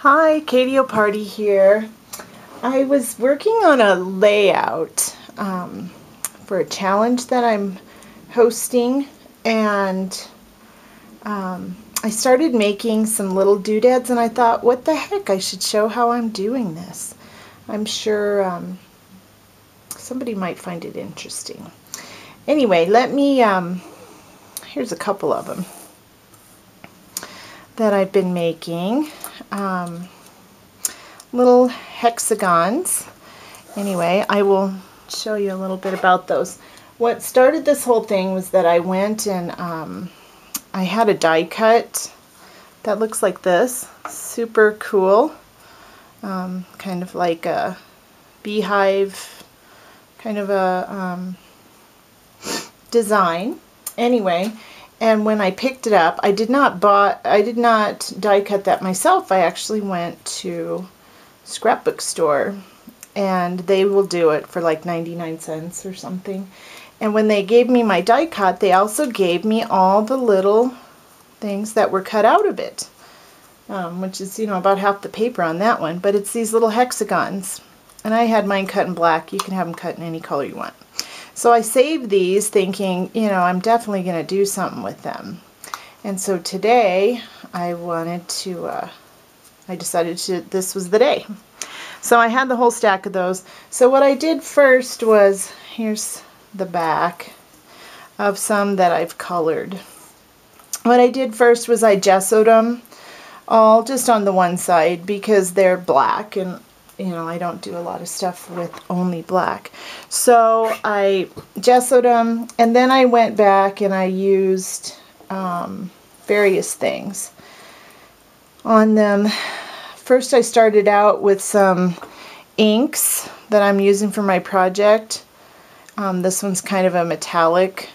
Hi, Katyoparty here. I was working on a layout for a challenge that I'm hosting, and I started making some little doodads, and I thought, what the heck, I should show how I'm doing this. I'm sure somebody might find it interesting. Anyway, here's a couple of them that I've been making. Little hexagons. Anyway, I will show you a little bit about those. What started this whole thing was that I went and I had a die cut that looks like this. Super cool. Kind of like a beehive kind of a design. Anyway, and when I picked it up, I did not die cut that myself. I actually went to scrapbook store, and they will do it for like 99 cents or something. And when they gave me my die cut, they also gave me all the little things that were cut out of it, which is, you know, about half the paper on that one. But it's these little hexagons, and I had mine cut in black. You can have them cut in any color you want. So I saved these thinking, you know, I'm definitely going to do something with them. And so today I decided this was the day. So I had the whole stack of those. So what I did first was, here's the back of some that I've colored. What I did first was I gessoed them all just on the one side because they're black, and you know, I don't do a lot of stuff with only black. So I gessoed them, and then I went back and I used various things on them. First I started out with some inks that I'm using for my project. This one's kind of a metallic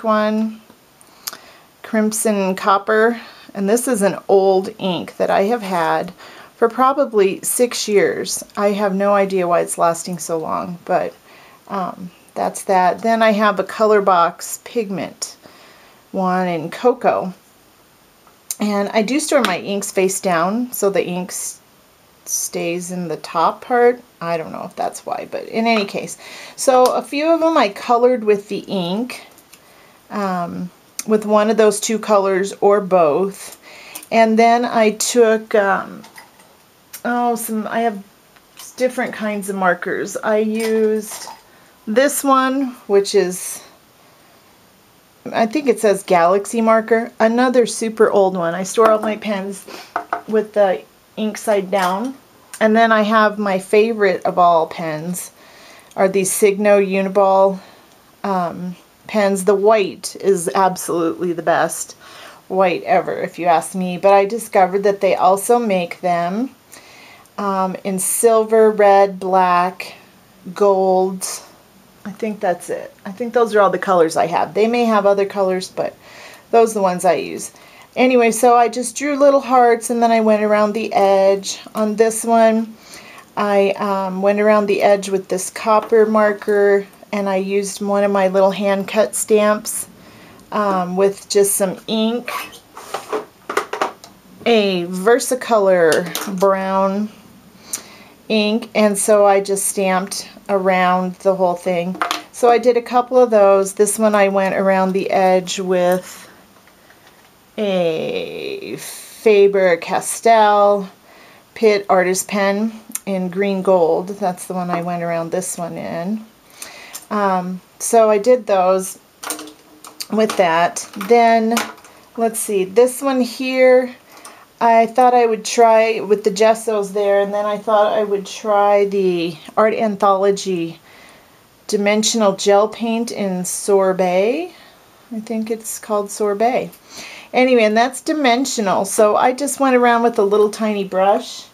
one, crimson and copper, and this is an old ink that I have had for probably 6 years. I have no idea why it's lasting so long, but that's that. Then I have a color box pigment one in cocoa. And I do store my inks face down so the ink stays in the top part. I don't know if that's why, but in any case. So a few of them I colored with the ink, with one of those two colors or both. And then I took, I have different kinds of markers. I used this one, which is, I think it says Galaxy marker, another super old one. I store all my pens with the ink side down. And then I have my favorite of all pens are these Signo Uniball pens. The white is absolutely the best white ever, if you ask me. But I discovered that they also make them in silver, red, black, gold. I think that's it. I think those are all the colors I have. They may have other colors, but those are the ones I use. Anyway, so I just drew little hearts, and then I went around the edge. On this one, I went around the edge with this copper marker, and I used one of my little hand-cut stamps with just some ink, a Versacolor brown ink, and so I just stamped around the whole thing. So I did a couple of those. This one I went around the edge with a Faber-Castell Pitt artist pen in green gold. That's the one I went around this one in. So I did those with that. Then let's see, this one here I thought I would try with the gessos there, and then I thought I would try the Art Anthology Dimensional Gel Paint in Sorbet. I think it's called Sorbet. Anyway, and that's dimensional, so I just went around with a little tiny brush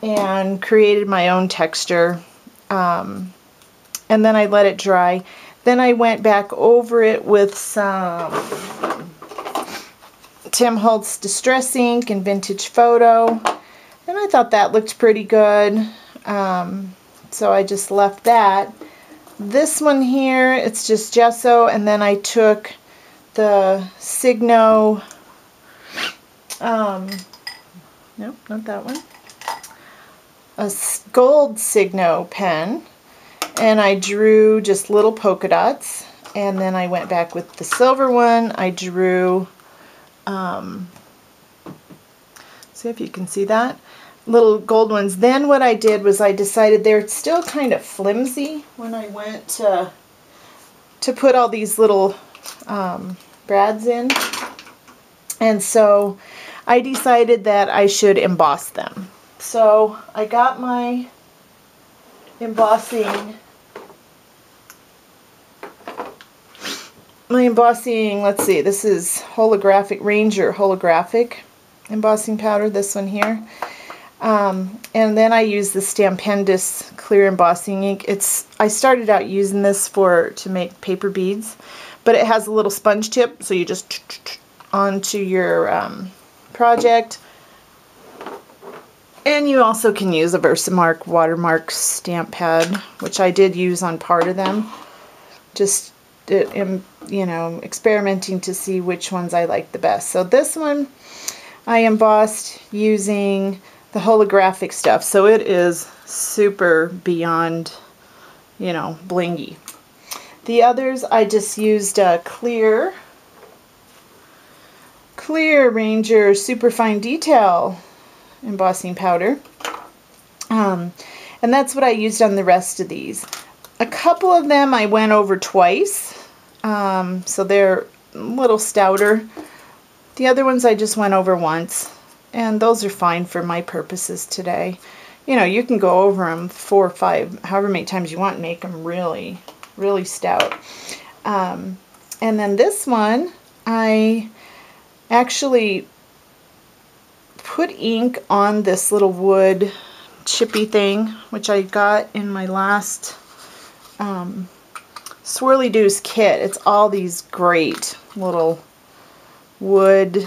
and created my own texture, and then I let it dry. Then I went back over it with some Tim Holtz Distress Ink and Vintage Photo, and I thought that looked pretty good, so I just left that. This one here, it's just gesso, and then I took the Signo Nope, not that one. A gold Signo pen, and I drew just little polka dots, and then I went back with the silver one. I drew, see if you can see that, little gold ones. Then what I did was I decided they're still kind of flimsy when I went to put all these little brads in, and so I decided that I should emboss them. So I got my embossing, let's see, this is Ranger holographic embossing powder, this one here. And then I use the Stampendous clear embossing ink. I started out using this to make paper beads, but it has a little sponge tip, so you just onto your project. And you also can use a Versamark watermark stamp pad, which I did use on part of them. Just, you know, experimenting to see which ones I like the best. So this one I embossed using the holographic stuff. So it is super beyond, you know, blingy. The others I just used clear Ranger Superfine Detail embossing powder, and that's what I used on the rest of these. A couple of them I went over twice, so they're a little stouter. The other ones I just went over once, and those are fine for my purposes today. You know, you can go over them 4 or 5, however many times you want, and make them really, really stout. And then this one, I actually put ink on this little wood chippy thing, which I got in my last Swirly Doos kit. It's all these great little wood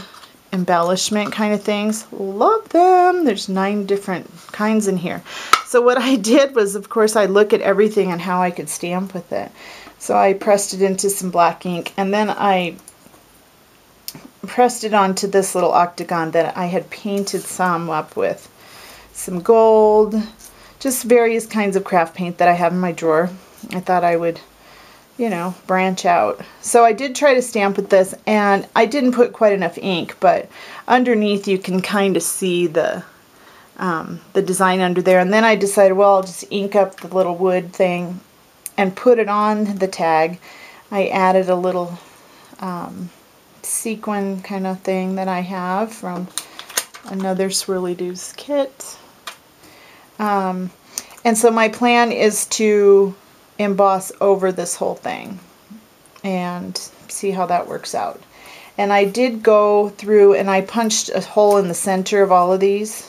embellishment kind of things. Love them. There's 9 different kinds in here. So what I did was, of course, I look at everything and how I could stamp with it. So I pressed it into some black ink, and then I pressed it onto this little octagon that I had painted some up with some gold, just various kinds of craft paint that I have in my drawer. I thought I would, you know, branch out. So I did try to stamp with this, and I didn't put quite enough ink, but underneath you can kind of see the design under there. And then I decided, well, I'll just ink up the little wood thing and put it on the tag. I added a little sequin kind of thing that I have from another Swirly Doos kit. And so my plan is to emboss over this whole thing and see how that works out. And I did go through and I punched a hole in the center of all of these.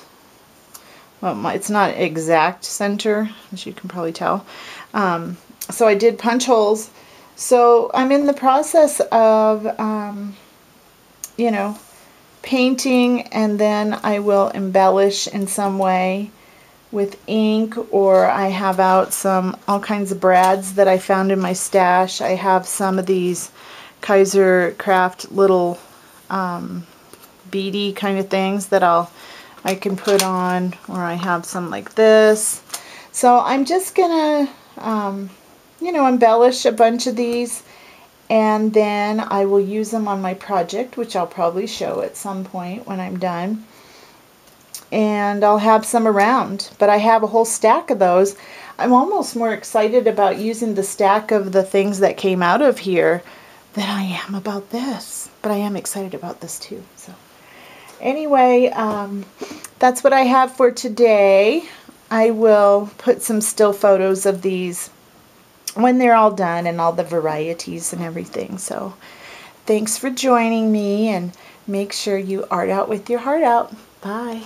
Well, it's not exact center, as you can probably tell. So I did punch holes. So I'm in the process of you know, painting, and then I will embellish in some way with ink, or I have out all kinds of brads that I found in my stash. I have some of these Kaiser Craft little beady kind of things that I can put on, or I have some like this. So I'm just gonna you know, embellish a bunch of these, and then I will use them on my project, which I'll probably show at some point when I'm done. And I'll have some around, but I have a whole stack of those. I'm almost more excited about using the stack of the things that came out of here than I am about this, but I am excited about this too. So anyway, that's what I have for today. I will put some still photos of these when they're all done, and all the varieties and everything. So thanks for joining me, and make sure you art out with your heart out. Bye.